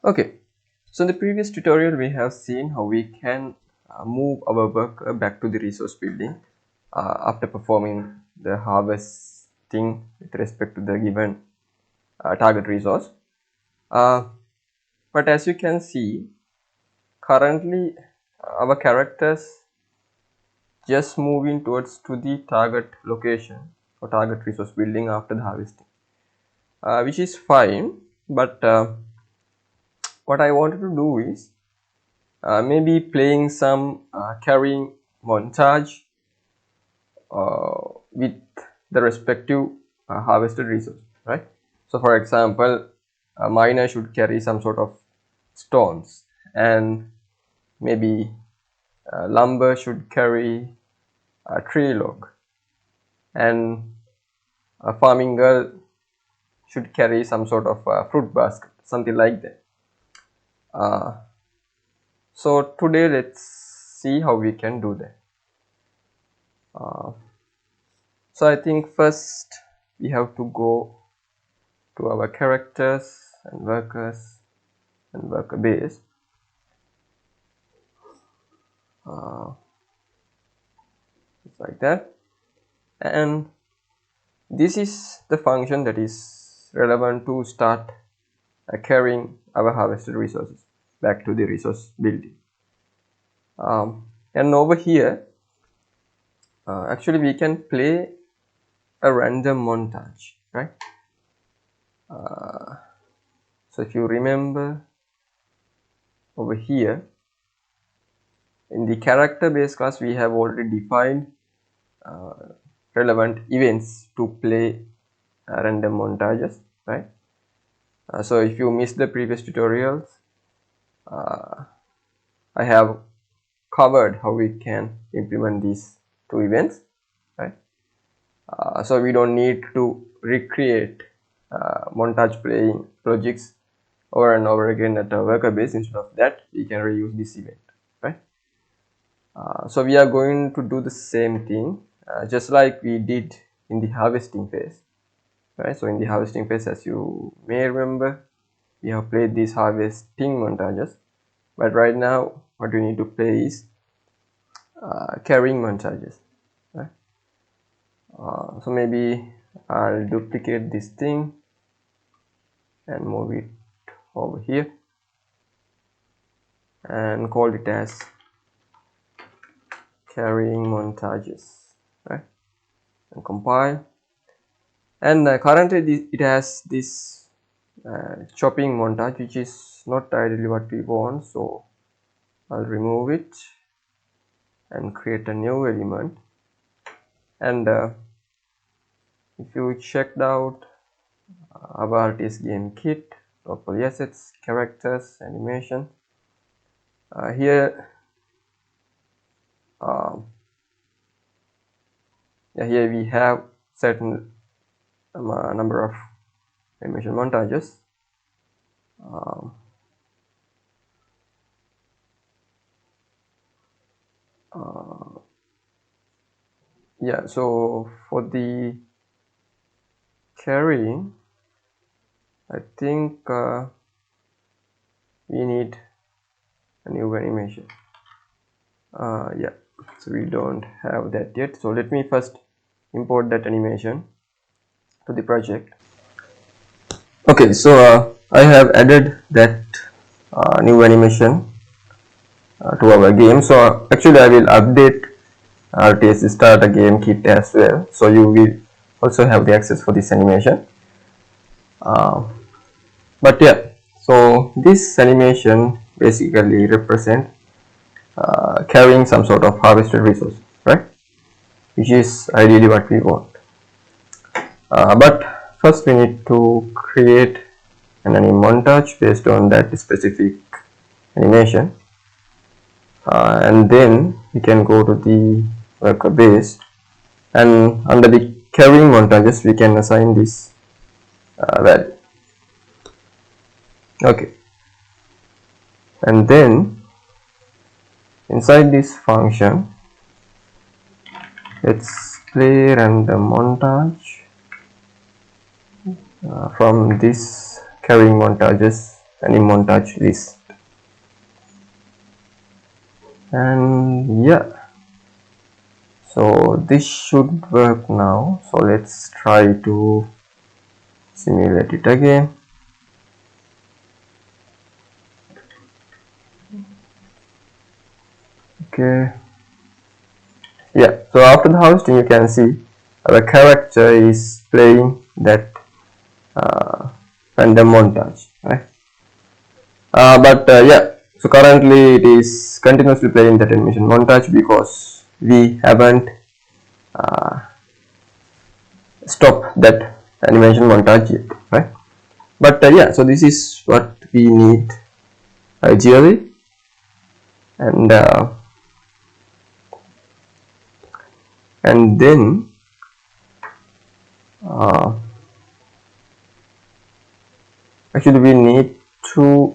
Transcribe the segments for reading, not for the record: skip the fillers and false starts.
Okay, so in the previous tutorial we have seen how we can move our worker back to the resource building after performing the harvesting with respect to the given target resource. But as you can see, currently our characters just moving towards to the target location or target resource building after the harvesting, which is fine. But what I wanted to do is maybe playing some carrying montage with the respective harvested resource, right? So for example, a miner should carry some sort of stones, and maybe lumber should carry a tree log, and a farming girl should carry some sort of fruit basket, something like that. So today let's see how we can do that. So I think first we have to go to our characters and workers and worker base. Just like that, and this is the function that is relevant to start carrying our harvested resources back to the resource building. And over here actually we can play a random montage, right? So if you remember, over here in the character base class we have already defined relevant events to play random montages, right? So if you missed the previous tutorials, I have covered how we can implement these two events, right? So we don't need to recreate montage playing logics over and over again at our worker base. Instead of that, we can reuse this event, right? So we are going to do the same thing just like we did in the harvesting phase, right? So in the harvesting phase, as you may remember, we have played these harvesting montages, but right now what we need to play is carrying montages, right? So maybe I'll duplicate this thing and move it over here and call it as carrying montages, right? And compile. And currently it has this chopping montage, which is not ideally what we want, so I'll remove it and create a new element. And if you checked out our RTS game kit, local assets, characters, animation, here here we have certain number of animation montages. Yeah, so for the carrying, I think we need a new animation. Yeah, so we don't have that yet, so let me first import that animation to the project. Okay, so I have added that new animation to our game. So actually I will update RTS start a game kit as well, so you will also have the access for this animation. But yeah, so this animation basically represent carrying some sort of harvested resource, right? Which is ideally what we want. But first we need to create an anime montage based on that specific animation, and then we can go to the worker base, and under the carrying montages we can assign this value. Okay, and then inside this function let's play random montage from this carrying montages any montage list. And yeah, so this should work now. So let's try to simulate it again. Okay, yeah, so after the hosting you can see our character is playing that random montage, right? Yeah, so currently it is continuously playing that animation montage because we haven't stopped that animation montage yet, right? Yeah, so this is what we need ideally, and then actually we need to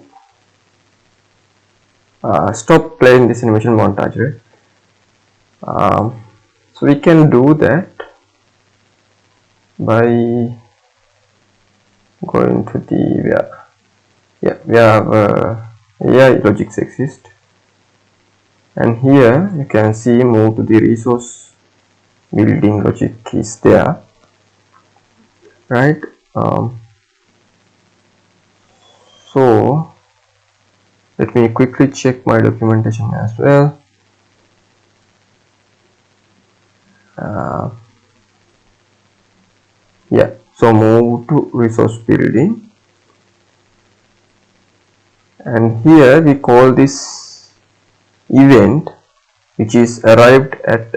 stop playing this animation montage, right? So we can do that by going to the we have AI logics exist, and here you can see move to the resource building logic is there, right? So let me quickly check my documentation as well. Yeah, so move to resource building, and here we call this event which is arrived at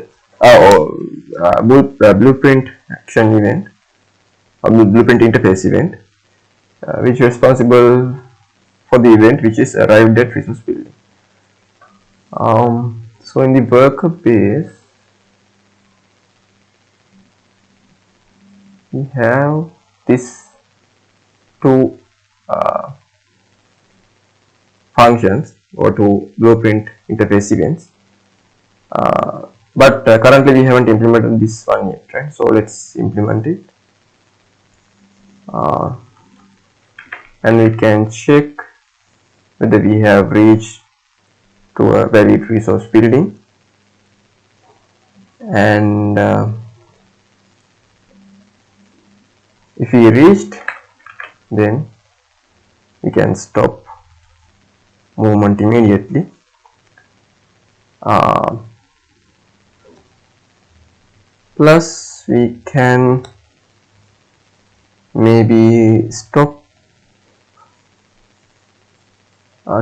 blueprint action event or blueprint interface event, which is responsible for the event which is arrived at resource building. So in the worker base we have these two functions or two blueprint interface events, but currently we haven't implemented this one yet, right? So let's implement it, and we can check whether we have reached to a valid resource building, and if we reached, then we can stop movement immediately. Plus we can maybe stop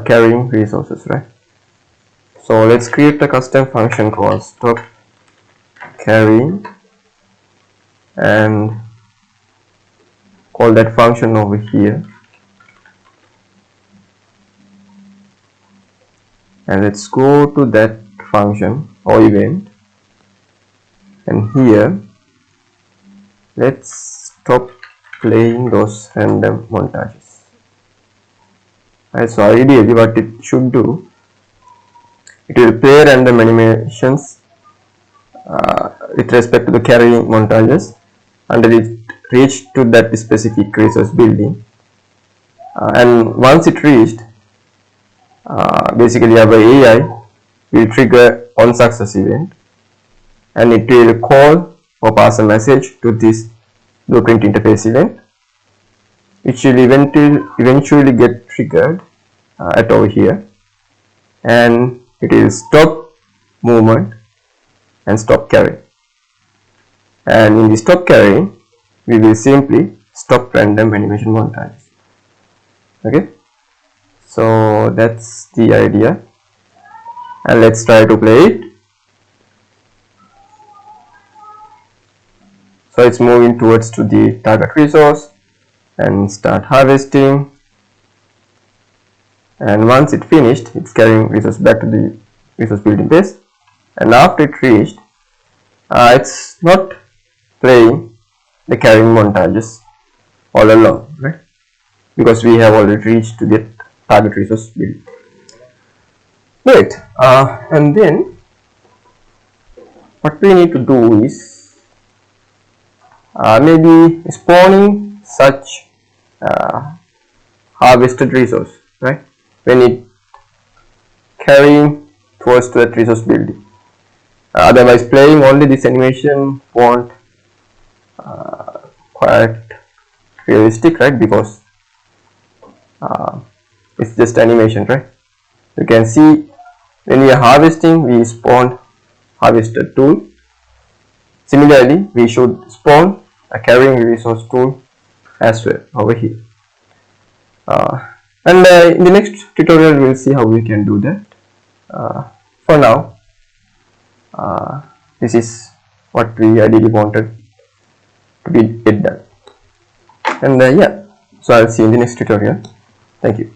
carrying resources, right? So let's create a custom function called stop carrying and call that function over here, and let's go to that function or event, and here let's stop playing those random montages. Right, so ideally what it should do, it will play random animations with respect to the carrying montages until it reached to that specific resource building, and once it reached, basically our AI will trigger on success event, and it will call or pass a message to this blueprint interface event, which will eventually get triggered at over here, and it will stop movement and stop carrying. And in the stop carrying, we will simply stop random animation montages. Okay, so that's the idea, and let's try to play it. So it's moving towards to the target resource and start harvesting, and once it finished, it's carrying resource back to the resource building base, and after it reached, it's not playing the carrying montages all along, right? Because we have already reached to the target resource build. Great. And then what we need to do is maybe spawning such harvested resource, right? When it carrying towards that resource building. Otherwise, playing only this animation won't quite realistic, right? Because it's just animation, right? You can see when we are harvesting, we spawn harvester tool. Similarly, we should spawn a carrying resource tool as well over here. And in the next tutorial, we'll see how we can do that. For now, this is what we ideally wanted to be get done. And yeah, so I'll see you in the next tutorial. Thank you.